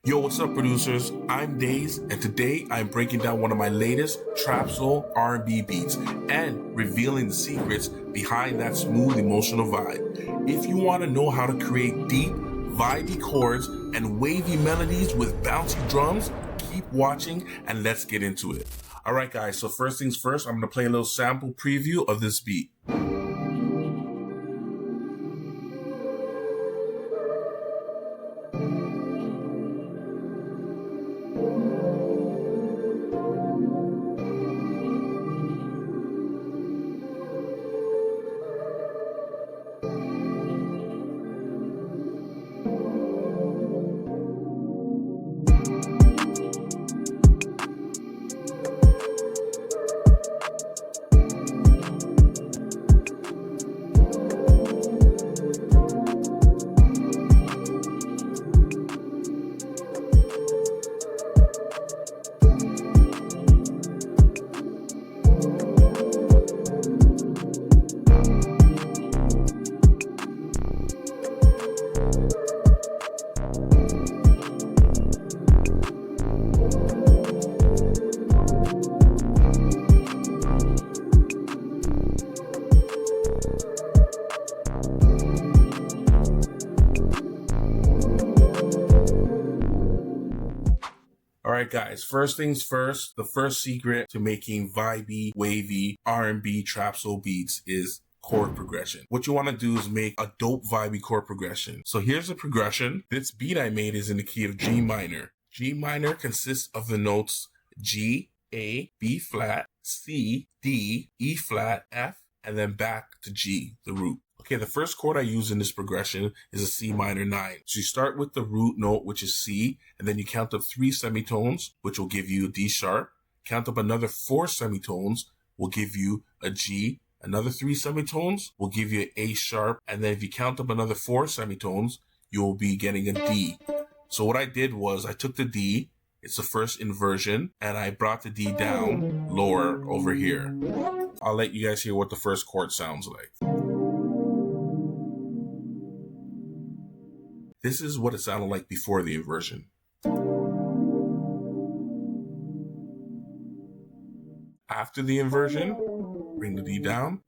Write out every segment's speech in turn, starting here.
Yo, what's up, producers? I'm Daze, and today I'm breaking down one of my latest TrapSoul R&B beats and revealing the secrets behind that smooth, emotional vibe. If you want to know how to create deep, vibey chords and wavy melodies with bouncy drums, keep watching and let's get into it. All right, guys, so first things first, I'm going to play a little sample preview of this beat. Alright guys, first things first, the first secret to making vibey, wavy, R&B, TrapSoul beats is chord progression. What you want to do is make a dope vibey chord progression. So here's the progression. This beat I made is in the key of G minor. G minor consists of the notes G, A, B flat, C, D, E flat, F, and then back to G, the root. Okay, the first chord I use in this progression is a C minor 9. So you start with the root note, which is C, and then you count up 3 semitones, which will give you a D sharp. Count up another 4 semitones, will give you a G. Another 3 semitones will give you an A sharp. And then if you count up another 4 semitones, you'll be getting a D. So what I did was I took the D, it's the first inversion, and I brought the D down lower over here. I'll let you guys hear what the first chord sounds like. This is what it sounded like before the inversion. After the inversion, bring the D down.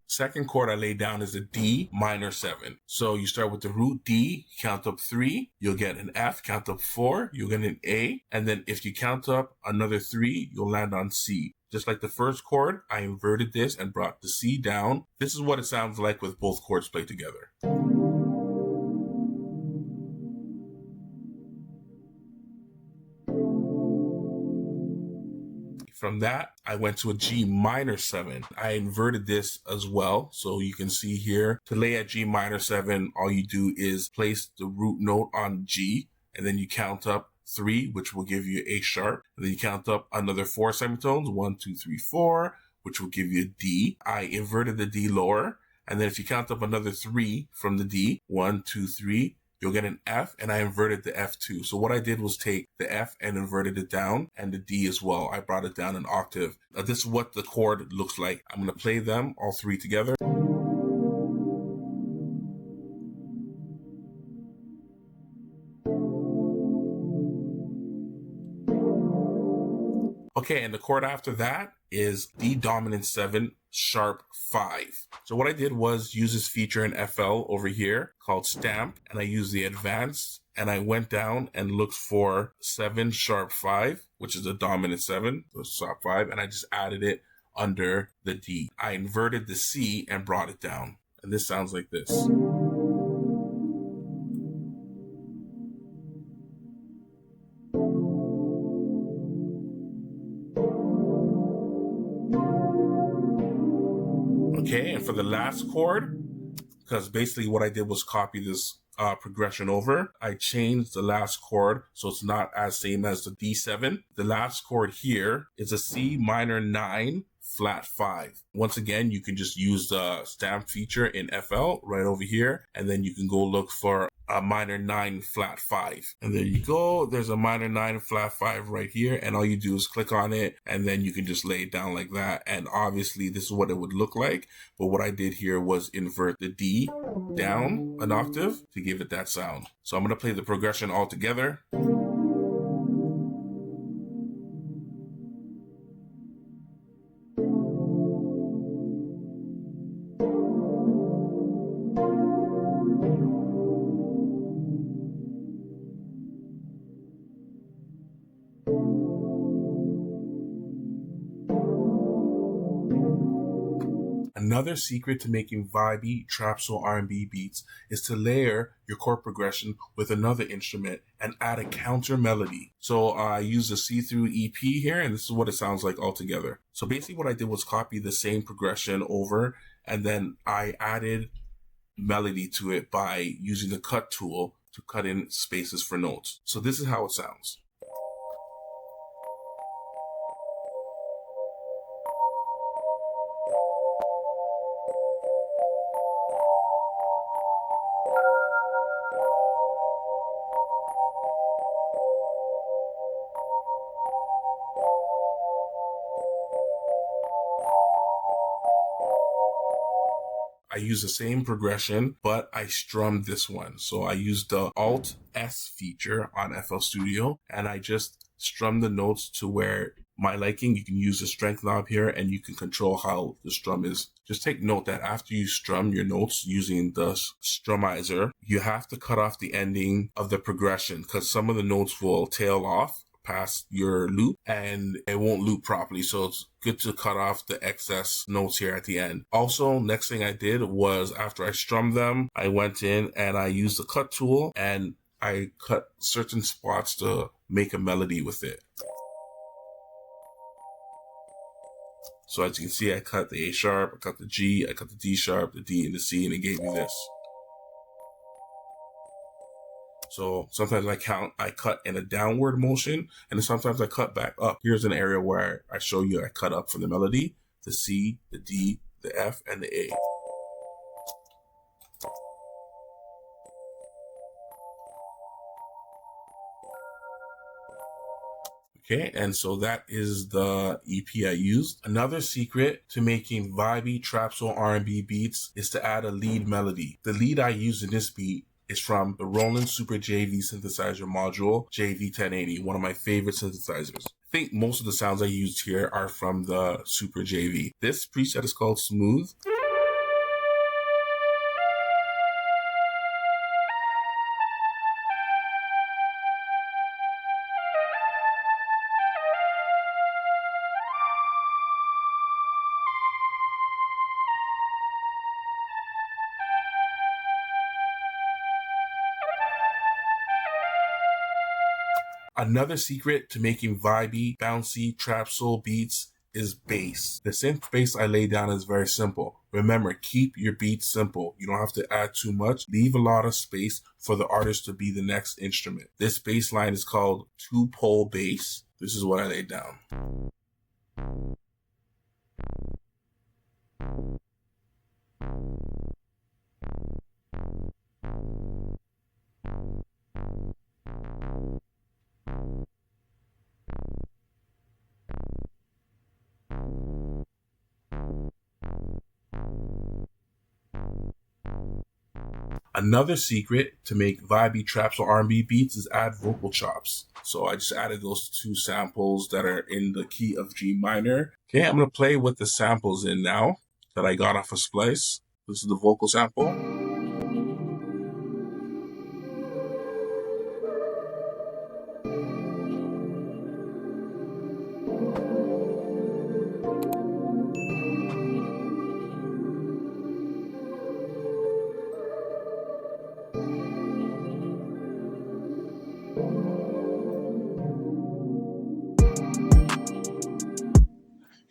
Second chord I laid down is a D minor 7. So you start with the root D, count up 3, you'll get an F, count up 4, you'll get an A, and then if you count up another 3, you'll land on C. Just like the first chord, I inverted this and brought the C down. This is what it sounds like with both chords played together. From that, I went to a G minor 7. I inverted this as well. So you can see here, to lay at G minor 7, all you do is place the root note on G, and then you count up 3, which will give you A sharp. And then you count up another 4 semitones, 1, 2, 3, 4, which will give you a D. I inverted the D lower. And then if you count up another 3 from the D, 1, 2, 3, you'll get an F, and I inverted the F2. So what I did was take the F and inverted it down, and the D as well. I brought it down an octave. This is what the chord looks like. I'm going to play them all 3 together. Okay, and the chord after that is D dominant 7, sharp 5. So what I did was use this feature in FL over here called stamp, and I used the advanced, and I went down and looked for 7 sharp 5, which is a dominant 7, so sharp 5, and I just added it under the D. I inverted the C and brought it down, and this sounds like this. Okay, and for the last chord, because basically what I did was copy this progression over, I changed the last chord so it's not as same as the D7. The last chord here is a C minor 9, flat 5. Once again, you can just use the stamp feature in FL right over here, and then you can go look for a minor 9 flat 5. And there you go. There's a minor 9 flat 5 right here. And all you do is click on it and then you can just lay it down like that. And obviously this is what it would look like. But what I did here was invert the D down an octave to give it that sound. So I'm going to play the progression all together. Another secret to making vibey TrapSoul R&B beats is to layer your chord progression with another instrument and add a counter melody. So I used a see-through EP here, and this is what it sounds like all together. So basically what I did was copy the same progression over, and then I added melody to it by using the cut tool to cut in spaces for notes. So this is how it sounds. I use the same progression, but I strummed this one. So I used the Alt S feature on FL Studio, and I just strummed the notes to where my liking. You can use the strength knob here and you can control how the strum is. Just take note that after you strum your notes using the strummizer, you have to cut off the ending of the progression because some of the notes will tail off past your loop and it won't loop properly. So it's good to cut off the excess notes here at the end. Also, next thing I did was after I strummed them, I went in and I used the cut tool and I cut certain spots to make a melody with it. So as you can see, I cut the A sharp, I cut the G, I cut the D sharp, the D and the C, and it gave me this. So sometimes I cut in a downward motion, and then sometimes I cut back up. Here's an area where I show you I cut up from the melody, the C, the D, the F, and the A. Okay, and so that is the EP I used. Another secret to making vibey TrapSoul R&B beats is to add a lead melody. The lead I use in this beat is from the Roland Super JV synthesizer module, JV1080, one of my favorite synthesizers. I think most of the sounds I used here are from the Super JV. This preset is called Smooth. Another secret to making vibey, bouncy, TrapSoul beats is bass. The synth bass I lay down is very simple. Remember, keep your beats simple. You don't have to add too much. Leave a lot of space for the artist to be the next instrument. This bass line is called two-pole bass. This is what I laid down. Another secret to make vibey TrapSoul R&B beats is add vocal chops. So I just added those two samples that are in the key of G minor. Okay, I'm going to play with the samples in now that I got off of Splice. This is the vocal sample.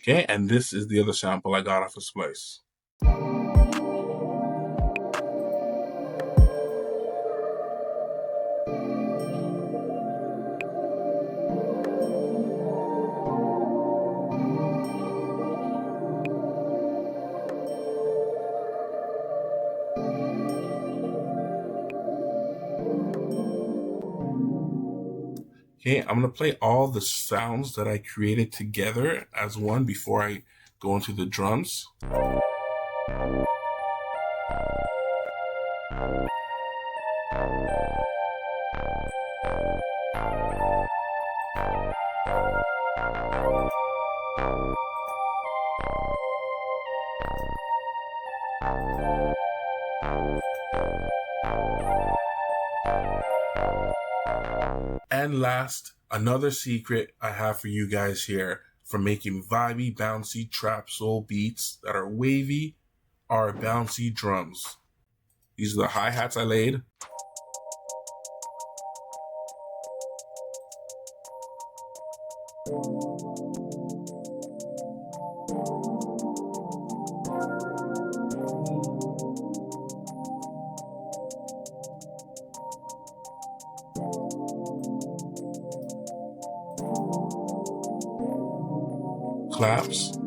Okay, and this is the other sample I got off of Splice. Okay, I'm going to play all the sounds that I created together as one before I go into the drums. And last, another secret I have for you guys here for making vibey, bouncy, trap soul beats that are wavy are bouncy drums. These are the hi-hats I laid. Claps.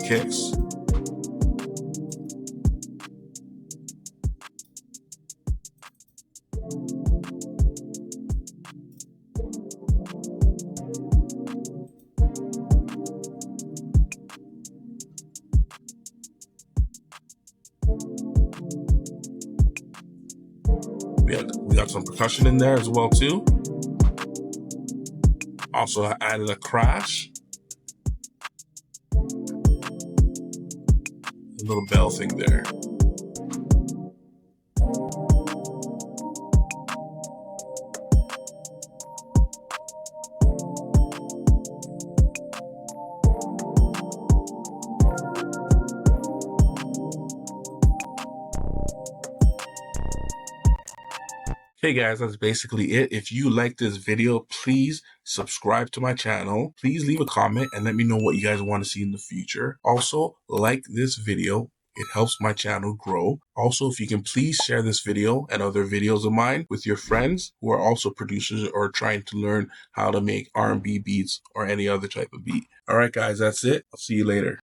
Kicks. We got some percussion in there as well too. Also I added a crash. A little bell thing there. Hey guys, that's basically it. If you like this video, please subscribe to my channel. Please leave a comment and let me know what you guys want to see in the future. Also, like this video. It helps my channel grow. Also, if you can please share this video and other videos of mine with your friends who are also producers or trying to learn how to make R&B beats or any other type of beat. All right, guys, that's it. I'll see you later.